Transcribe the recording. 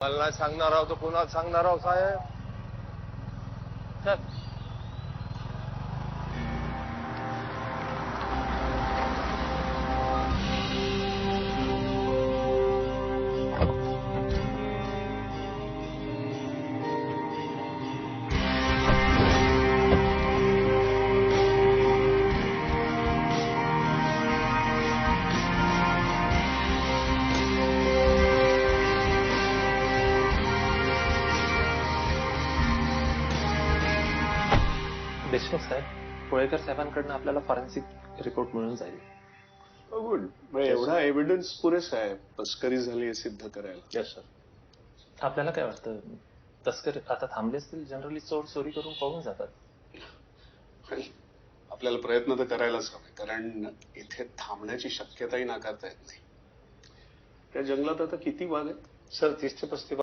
मला नाही सांगणार आहोत, पुन्हा सांगणार आहोत साहेब. चल. देशमुख साहेब, पुळेकर साहेबांकडून आपल्याला फॉरेन्सिक रिपोर्ट मिळून जाईल. गुड. एवढा एव्हिडन्स पुरेसा आहे तस्करी झाली हे सिद्ध करायला. Yes sir. आपल्याला काय वाटतं, तस्कर आता थांबले असतील? जनरली चोर चोरी करून पळून जातात. आपल्याला प्रयत्न तर करायलाच हवे, कारण इथे थांबण्याची शक्यताही नाकारता येत नाही. त्या जंगलात आता किती वाघ आहेत? सर 30 ते 35